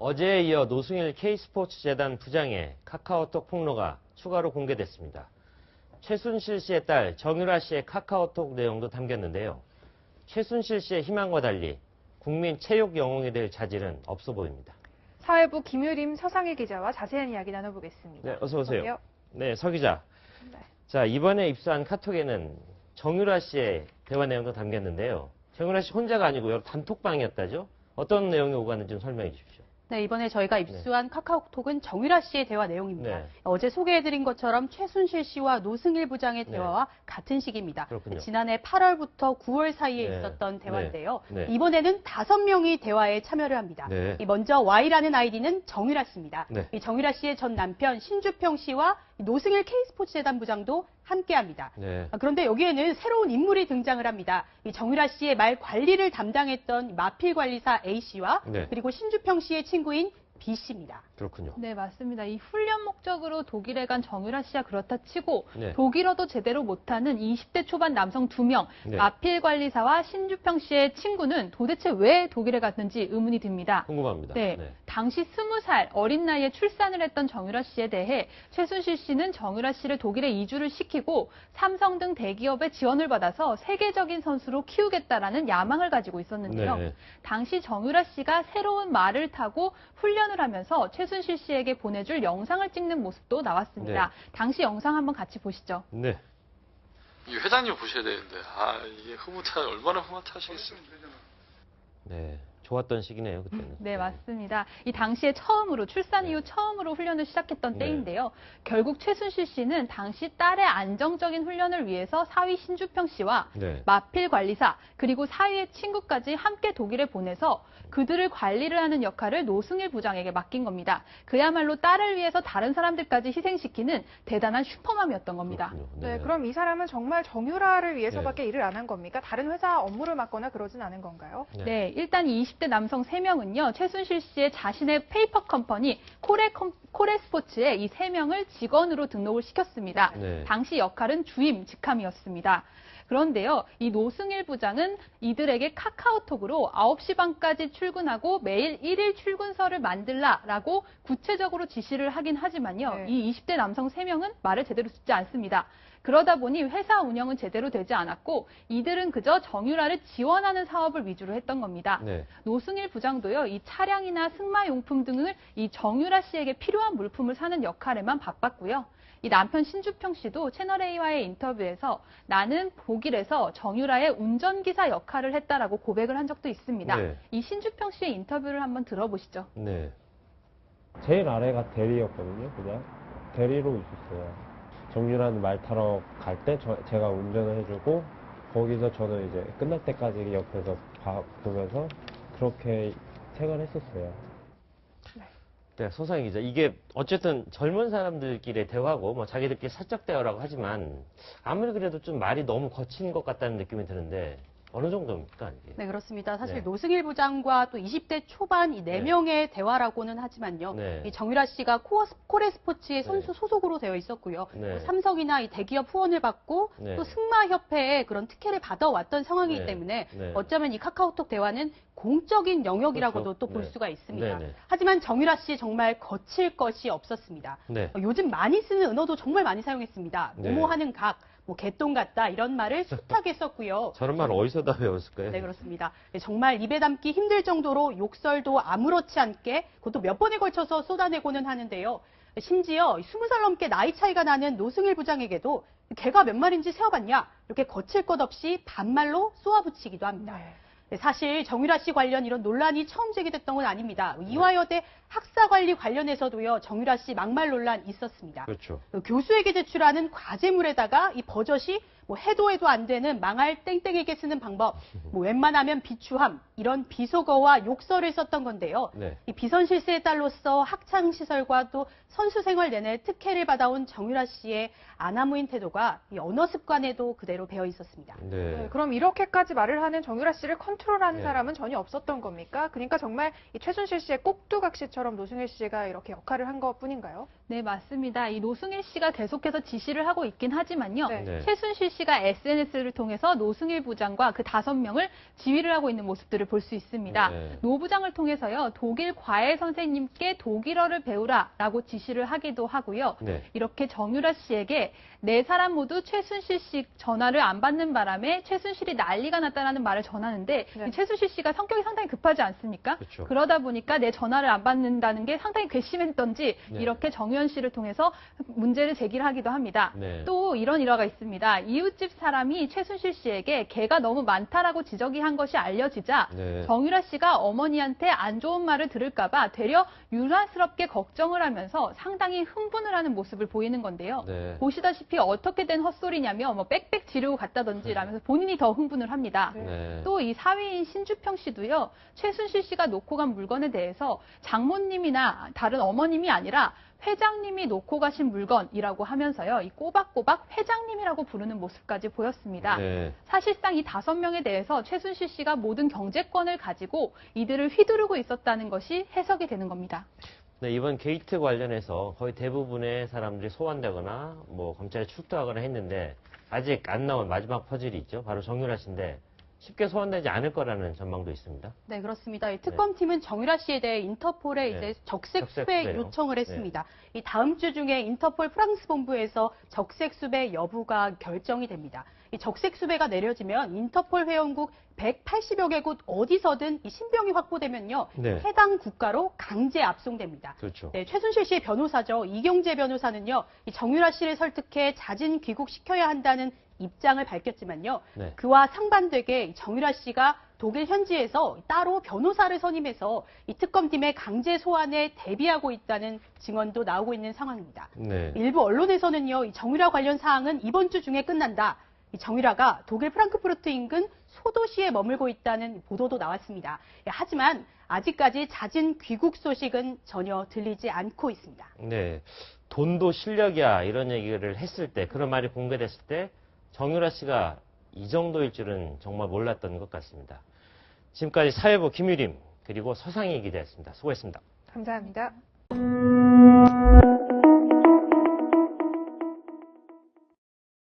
어제에 이어 노승일 K스포츠재단 부장의 카카오톡 폭로가 추가로 공개됐습니다. 최순실 씨의 딸 정유라 씨의 카카오톡 내용도 담겼는데요. 최순실 씨의 희망과 달리 국민 체육 영웅이 될 자질은 없어 보입니다. 사회부 김유림 서상일 기자와 자세한 이야기 나눠보겠습니다. 네, 어서 오세요. 어서요? 네, 서 기자. 네. 자, 이번에 입수한 카톡에는 정유라 씨의 대화 내용도 담겼는데요. 정유라 씨 혼자가 아니고 여러 단톡방이었다죠? 어떤 내용이 오가는지 좀 설명해 주십시오. 네, 이번에 저희가 입수한 카카오톡은 정유라 씨의 대화 내용입니다. 네. 어제 소개해드린 것처럼 최순실 씨와 노승일 부장의 대화와 같은 시기입니다. 그렇군요. 지난해 8월부터 9월 사이에 네. 있었던 대화인데요. 네. 이번에는 5명이 대화에 참여를 합니다. 네. 먼저 Y라는 아이디는 정유라 씨입니다. 네. 이 정유라 씨의 전 남편 신주평 씨와 노승일 K스포츠재단 부장도 함께합니다. 네. 그런데 여기에는 새로운 인물이 등장을 합니다. 이 정유라 씨의 말 관리를 담당했던 마필 관리사 A 씨와 네. 그리고 신주평 씨의 친구인 B 씨입니다. 그렇군요. 네, 맞습니다. 이 훈련 목적으로 독일에 간 정유라 씨야 그렇다 치고 네. 독일어도 제대로 못하는 20대 초반 남성 2명, 네. 마필 관리사와 신주평 씨의 친구는 도대체 왜 독일에 갔는지 의문이 듭니다. 궁금합니다. 네, 당시 20살 어린 나이에 출산을 했던 정유라 씨에 대해 최순실 씨는 정유라 씨를 독일에 이주를 시키고 삼성 등 대기업의 지원을 받아서 세계적인 선수로 키우겠다라는 야망을 가지고 있었는데요. 네. 당시 정유라 씨가 새로운 말을 타고 훈련을 하면서 최순실 씨에게 보내줄 영상을 찍는 모습도 나왔습니다. 당시 영상 한번 같이 보시죠. 네. 이 회장님 보셔야 되는데, 이게 얼마나 흐뭇하시겠습니까? 네. 좋았던 시기네요, 그때는. 네, 맞습니다. 이 당시에 처음으로, 출산 이후 처음으로 훈련을 시작했던 때인데요. 결국 최순실 씨는 당시 딸의 안정적인 훈련을 위해서 사위 신주평 씨와 마필 관리사, 그리고 사위의 친구까지 함께 독일에 보내서 그들을 관리를 하는 역할을 노승일 부장에게 맡긴 겁니다. 그야말로 딸을 위해서 다른 사람들까지 희생시키는 대단한 슈퍼맘이었던 겁니다. 네. 그럼 이 사람은 정말 정유라를 위해서밖에 일을 안 한 겁니까? 다른 회사 업무를 맡거나 그러진 않은 건가요? 네, 일단 이 20대 남성 3명은요, 최순실 씨의 자신의 페이퍼 컴퍼니 코레스포츠에 이 3명을 직원으로 등록을 시켰습니다. 당시 역할은 주임, 직함이었습니다. 그런데요, 이 노승일 부장은 이들에게 카카오톡으로 9시 반까지 출근하고 매일 1일 출근서를 만들라라고 구체적으로 지시를 하긴 하지만요, 이 20대 남성 3명은 말을 제대로 듣지 않습니다. 그러다 보니 회사 운영은 제대로 되지 않았고 이들은 그저 정유라를 지원하는 사업을 위주로 했던 겁니다. 노승일 부장도요, 이 차량이나 승마용품 등을 이 정유라 씨에게 필요한 물품을 사는 역할에만 바빴고요. 이 남편 신주평 씨도 채널A와의 인터뷰에서 나는 독일에서 정유라의 운전기사 역할을 했다라고 고백을 한 적도 있습니다. 이 신주평 씨의 인터뷰를 한번 들어보시죠. 네. 제일 아래가 대리였거든요. 그냥 대리로 있었어요. 정유라는 말 타러 갈 때 제가 운전을 해주고 거기서 저는 이제 끝날 때까지 옆에서 보면서 그렇게 생활했었어요. 네, 서상희 기자. 이게 어쨌든 젊은 사람들끼리의 대화고 뭐 자기들끼리 사적 대화라고 하지만 아무리 그래도 좀 말이 너무 거친 것 같다는 느낌이 드는데 어느 정도입니까? 이게? 네, 그렇습니다. 사실 노승일 부장과 또 20대 초반 이 4명의 대화라고는 하지만요. 이 정유라 씨가 코레스포츠의 선수 소속으로 되어 있었고요. 또 삼성이나 이 대기업 후원을 받고 또 승마협회에 그런 특혜를 받아왔던 상황이기 때문에 어쩌면 이 카카오톡 대화는 공적인 영역이라고도 또 볼 수가 있습니다. 하지만 정유라 씨 정말 거칠 것이 없었습니다. 요즘 많이 쓰는 은어도 정말 많이 사용했습니다. 뭐뭐하는 각, 뭐 개똥 같다 이런 말을 숱하게 썼고요. 저런 말 어디서 다 배웠을까요? 네, 그렇습니다. 정말 입에 담기 힘들 정도로 욕설도 아무렇지 않게 그것도 몇 번에 걸쳐서 쏟아내고는 하는데요. 심지어 20살 넘게 나이 차이가 나는 노승일 부장에게도 개가 몇 마리인지 세어봤냐 이렇게 거칠 것 없이 반말로 쏘아붙이기도 합니다. 사실 정유라 씨 관련 이런 논란이 처음 제기됐던 건 아닙니다. 이화여대 학사관리 관련해서도요, 정유라 씨 막말 논란 있었습니다. 교수에게 제출하는 과제물에다가 이 버젓이 뭐 해도 안 되는 망할 땡땡에게 쓰는 방법, 뭐 웬만하면 비추함, 이런 비속어와 욕설을 썼던 건데요. 이 비선실세의 딸로서 학창시설과 또 선수 생활 내내 특혜를 받아온 정유라 씨의 아나무인 태도가 이 언어 습관에도 그대로 배어 있었습니다. 그럼 이렇게까지 말을 하는 정유라 씨를 컨트롤하는 사람은 전혀 없었던 겁니까? 그러니까 정말 이 최순실 씨의 꼭두각시처럼 노승일 씨가 이렇게 역할을 한 것뿐인가요? 네, 맞습니다. 이 노승일 씨가 계속해서 지시를 하고 있긴 하지만요. 네. 최순실 씨가 SNS를 통해서 노승일 부장과 그 5명을 지휘를 하고 있는 모습들을 볼 수 있습니다. 노 부장을 통해서요. 독일 과외 선생님께 독일어를 배우라라고 지시를 하기도 하고요. 이렇게 정유라 씨에게 4사람 모두 최순실 씨 전화를 안 받는 바람에 최순실이 난리가 났다는 말을 전하는데 이 최순실 씨가 성격이 상당히 급하지 않습니까? 그렇죠. 그러다 보니까 내 전화를 안 받는다는 게 상당히 괘씸했던지 이렇게 정유현 씨를 통해서 문제를 제기를 하기도 합니다. 또 이런 일화가 있습니다. 이웃집 사람이 최순실 씨에게 개가 너무 많다라고 지적이 한 것이 알려지자 정유라 씨가 어머니한테 안 좋은 말을 들을까 봐 되려 유난스럽게 걱정을 하면서 상당히 흥분을 하는 모습을 보이는 건데요. 보시다시피 어떻게 된 헛소리냐며 뭐 빽빽 지르고 갔다든지 라면서 본인이 더 흥분을 합니다. 또 이 사위인 신주평 씨도요. 최순실 씨가 놓고 간 물건에 대해서 장모님이나 다른 어머님이 아니라 회장님이 놓고 가신 물건이라고 하면서요. 이 꼬박꼬박 회장님이라고 부르는 모습까지 보였습니다. 사실상 이 5명에 대해서 최순실 씨가 모든 경제권을 가지고 이들을 휘두르고 있었다는 것이 해석이 되는 겁니다. 네, 이번 게이트 관련해서 거의 대부분의 사람들이 소환되거나 뭐 검찰에 출두하거나 했는데 아직 안 나온 마지막 퍼즐이 있죠. 바로 정유라 씨인데 쉽게 소환되지 않을 거라는 전망도 있습니다. 네, 그렇습니다. 이 특검팀은 정유라 씨에 대해 인터폴에 이제 적색 수배 요청을 했습니다. 이 다음 주 중에 인터폴 프랑스 본부에서 적색 수배 여부가 결정이 됩니다. 이 적색 수배가 내려지면 인터폴 회원국 180여 개국 어디서든 이 신병이 확보되면요. 해당 국가로 강제 압송됩니다. 그렇죠. 네, 최순실 씨의 변호사죠. 이경재 변호사는요. 이 정유라 씨를 설득해 자진 귀국시켜야 한다는 입장을 밝혔지만요. 그와 상반되게 정유라 씨가 독일 현지에서 따로 변호사를 선임해서 이 특검팀의 강제 소환에 대비하고 있다는 증언도 나오고 있는 상황입니다. 일부 언론에서는요. 이 정유라 관련 사항은 이번 주 중에 끝난다. 이 정유라가 독일 프랑크푸르트 인근 소도시에 머물고 있다는 보도도 나왔습니다. 하지만 아직까지 자진 귀국 소식은 전혀 들리지 않고 있습니다. 네, 돈도 실력이야 이런 얘기를 했을 때 그런 말이 공개됐을 때 정유라 씨가 이 정도일 줄은 정말 몰랐던 것 같습니다. 지금까지 사회부 김유림 그리고 서상희 기자였습니다. 수고했습니다. 감사합니다.